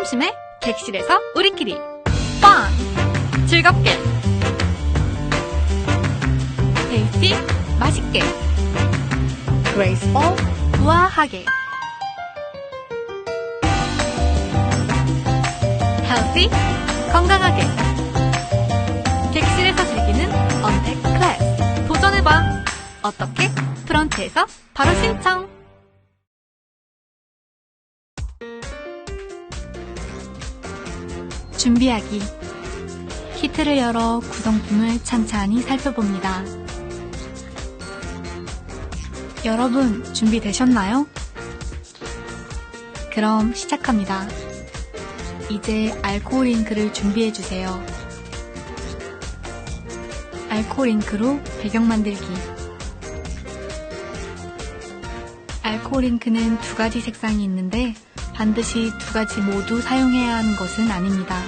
심심해? 객실에서 우리끼리 펀! 즐겁게 테이스티 맛있게 graceful 우아하게 healthy 건강하게 객실에서 즐기는 언택 클래스 도전해봐. 어떻게? 프런트에서 바로 신청. 준비하기. 키트를 열어 구성품을 찬찬히 살펴봅니다. 여러분 준비되셨나요? 그럼 시작합니다. 이제 알코올 잉크를 준비해주세요. 알코올 잉크로 배경 만들기. 알코올 잉크는 두 가지 색상이 있는데 반드시 두 가지 모두 사용해야 하는 것은 아닙니다.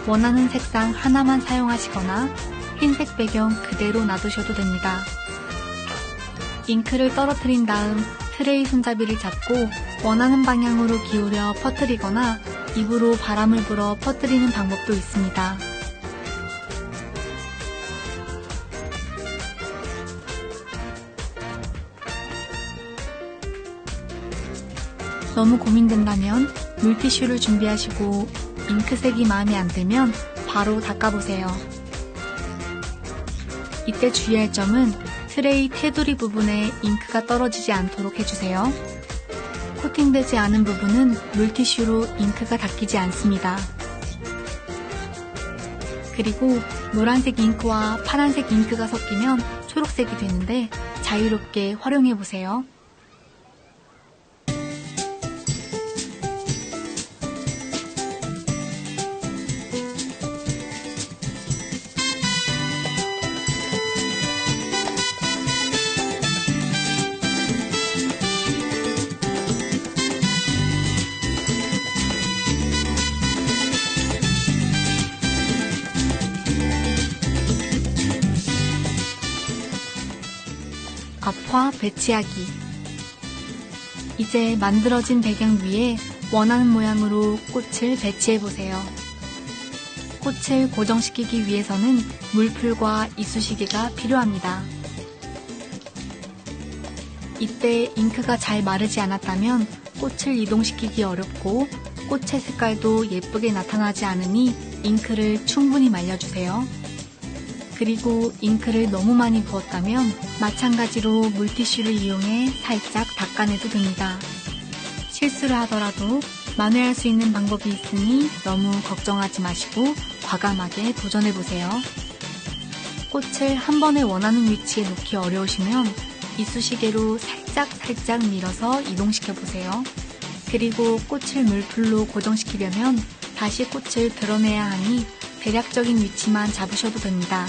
원하는 색상 하나만 사용하시거나 흰색 배경 그대로 놔두셔도 됩니다. 잉크를 떨어뜨린 다음 트레이 손잡이를 잡고 원하는 방향으로 기울여 퍼뜨리거나 입으로 바람을 불어 퍼뜨리는 방법도 있습니다. 너무 고민된다면 물티슈를 준비하시고 잉크색이 마음에 안 들면 바로 닦아보세요. 이때 주의할 점은 트레이 테두리 부분에 잉크가 떨어지지 않도록 해주세요. 코팅되지 않은 부분은 물티슈로 잉크가 닦이지 않습니다. 그리고 노란색 잉크와 파란색 잉크가 섞이면 초록색이 되는데 자유롭게 활용해보세요. 앞화 배치하기. 이제 만들어진 배경 위에 원하는 모양으로 꽃을 배치해보세요. 꽃을 고정시키기 위해서는 물풀과 이쑤시개가 필요합니다. 이때 잉크가 잘 마르지 않았다면 꽃을 이동시키기 어렵고 꽃의 색깔도 예쁘게 나타나지 않으니 잉크를 충분히 말려주세요. 그리고 잉크를 너무 많이 부었다면 마찬가지로 물티슈를 이용해 살짝 닦아내도 됩니다. 실수를 하더라도 만회할 수 있는 방법이 있으니 너무 걱정하지 마시고 과감하게 도전해보세요. 꽃을 한 번에 원하는 위치에 놓기 어려우시면 이쑤시개로 살짝 밀어서 이동시켜보세요. 그리고 꽃을 물풀로 고정시키려면 다시 꽃을 드러내야 하니 대략적인 위치만 잡으셔도 됩니다.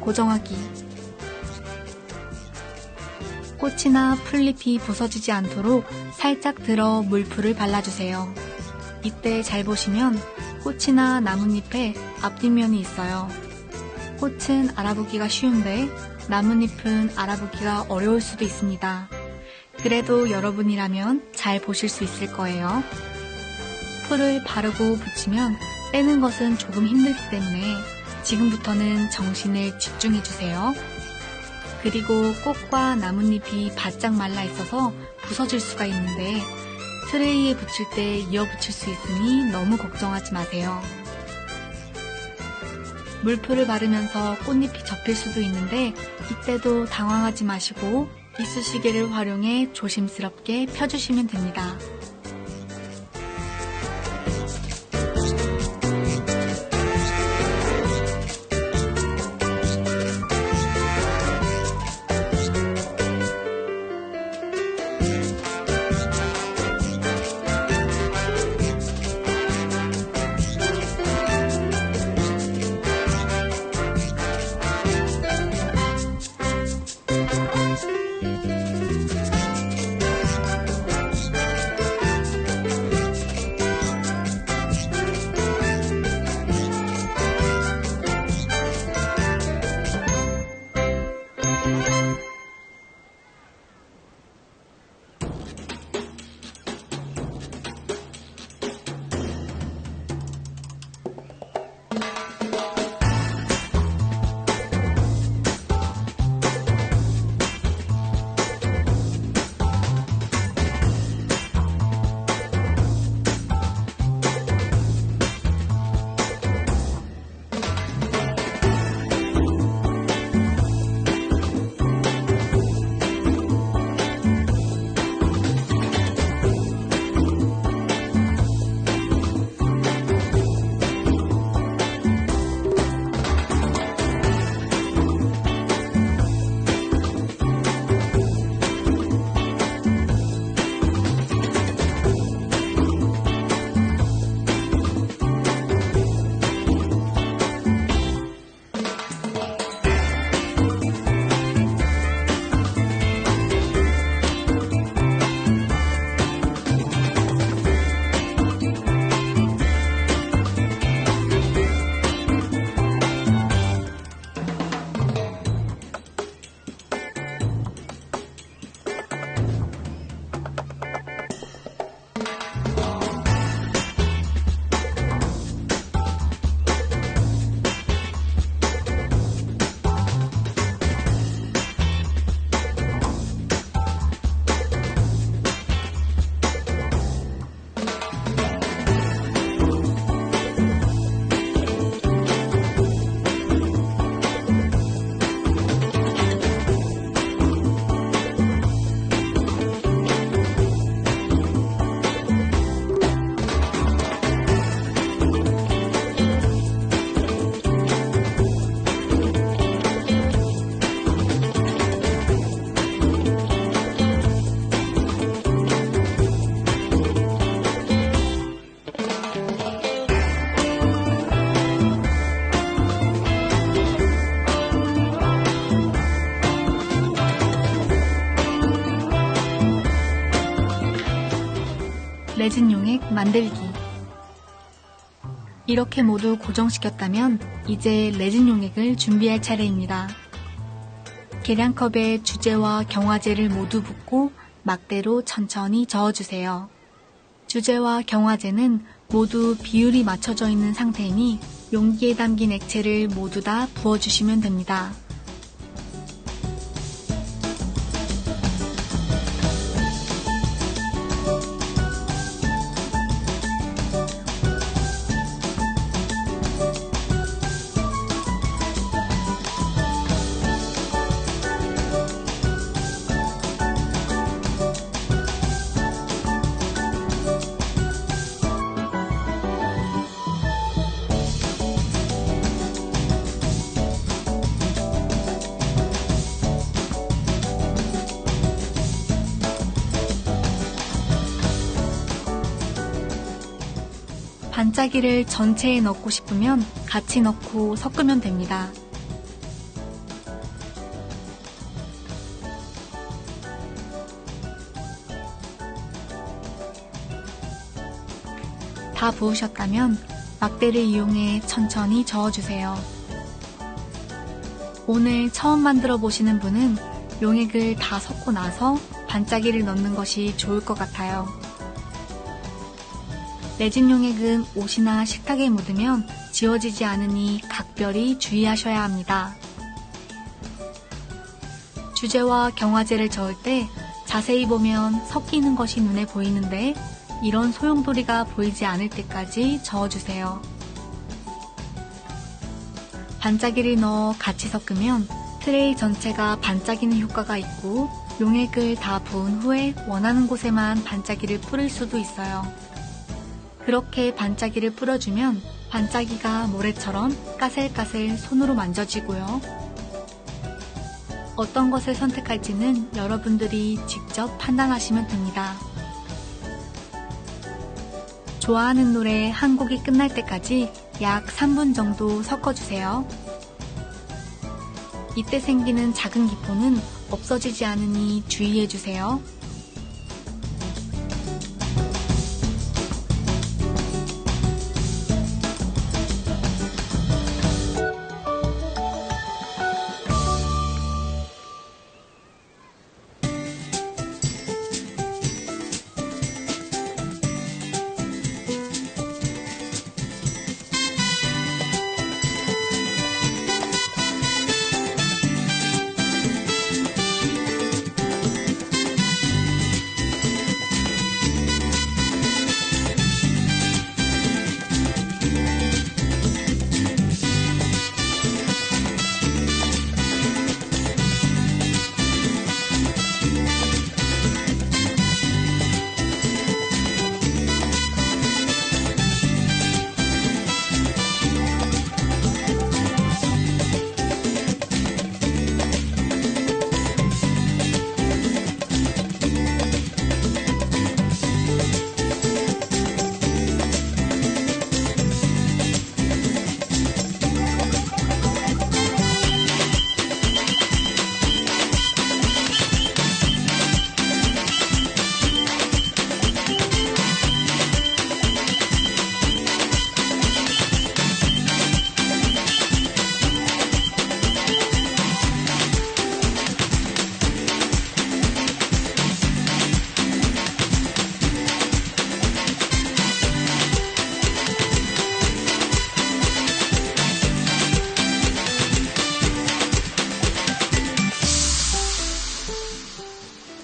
고정하기. 꽃이나 풀잎이 부서지지 않도록 살짝 들어 물풀을 발라주세요. 이때 잘 보시면 꽃이나 나뭇잎에 앞뒷면이 있어요. 꽃은 알아보기가 쉬운데 나뭇잎은 알아보기가 어려울 수도 있습니다. 그래도 여러분이라면 잘 보실 수 있을 거예요. 풀을 바르고 붙이면 빼는 것은 조금 힘들기 때문에 지금부터는 정신을 집중해주세요. 그리고 꽃과 나뭇잎이 바짝 말라 있어서 부서질 수가 있는데 트레이에 붙일 때 이어 붙일 수 있으니 너무 걱정하지 마세요. 물풀을 바르면서 꽃잎이 접힐 수도 있는데 이때도 당황하지 마시고 이쑤시개를 활용해 조심스럽게 펴주시면 됩니다. 레진 용액 만들기. 이렇게 모두 고정시켰다면 이제 레진 용액을 준비할 차례입니다. 계량컵에 주재와 경화제를 모두 붓고 막대로 천천히 저어주세요. 주재와 경화제는 모두 비율이 맞춰져 있는 상태이니 용기에 담긴 액체를 모두 다 부어주시면 됩니다. 반짝이를 전체에 넣고 싶으면 같이 넣고 섞으면 됩니다. 다 부으셨다면 막대를 이용해 천천히 저어주세요. 오늘 처음 만들어 보시는 분은 용액을 다 섞고 나서 반짝이를 넣는 것이 좋을 것 같아요. 레진 용액은 옷이나 식탁에 묻으면 지워지지 않으니 각별히 주의하셔야 합니다. 주제와 경화제를 저을 때 자세히 보면 섞이는 것이 눈에 보이는데 이런 소용돌이가 보이지 않을 때까지 저어주세요. 반짝이를 넣어 같이 섞으면 트레이 전체가 반짝이는 효과가 있고 용액을 다 부은 후에 원하는 곳에만 반짝이를 뿌릴 수도 있어요. 그렇게 반짝이를 뿌려주면 반짝이가 모래처럼 까슬까슬 손으로 만져지고요. 어떤 것을 선택할지는 여러분들이 직접 판단하시면 됩니다. 좋아하는 노래 한 곡이 끝날 때까지 약 3분 정도 섞어주세요. 이때 생기는 작은 기포는 없어지지 않으니 주의해주세요.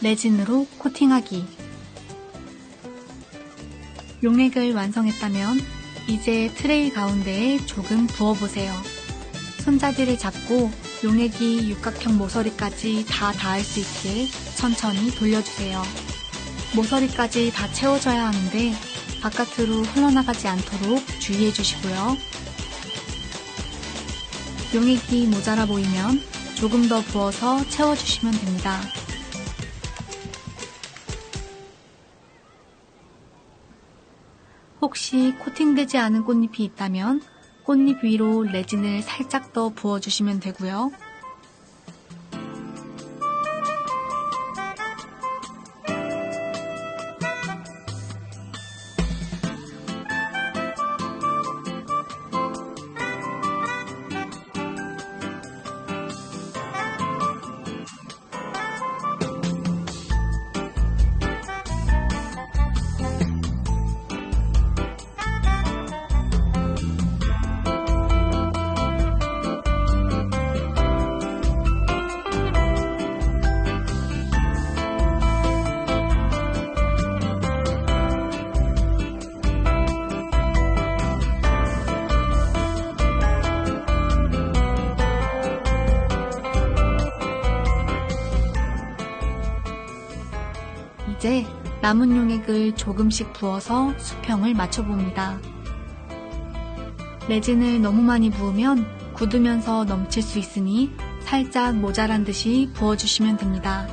레진으로 코팅하기. 용액을 완성했다면 이제 트레이 가운데에 조금 부어보세요. 손잡이를 잡고 용액이 육각형 모서리까지 다 닿을 수 있게 천천히 돌려주세요. 모서리까지 다 채워져야 하는데 바깥으로 흘러나가지 않도록 주의해 주시고요. 용액이 모자라 보이면 조금 더 부어서 채워주시면 됩니다. 혹시 코팅되지 않은 꽃잎이 있다면 꽃잎 위로 레진을 살짝 더 부어주시면 되고요. 이제 남은 용액을 조금씩 부어서 수평을 맞춰봅니다. 레진을 너무 많이 부으면 굳으면서 넘칠 수 있으니 살짝 모자란 듯이 부어주시면 됩니다.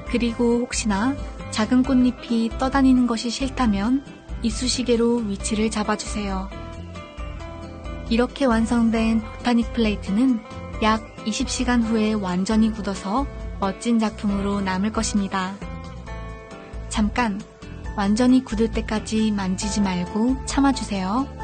그리고 혹시나 작은 꽃잎이 떠다니는 것이 싫다면 이쑤시개로 위치를 잡아주세요. 이렇게 완성된 보타닉 플레이트는 약 20시간 후에 완전히 굳어서 멋진 작품으로 남을 것입니다. 잠깐! 완전히 굳을 때까지 만지지 말고 참아주세요.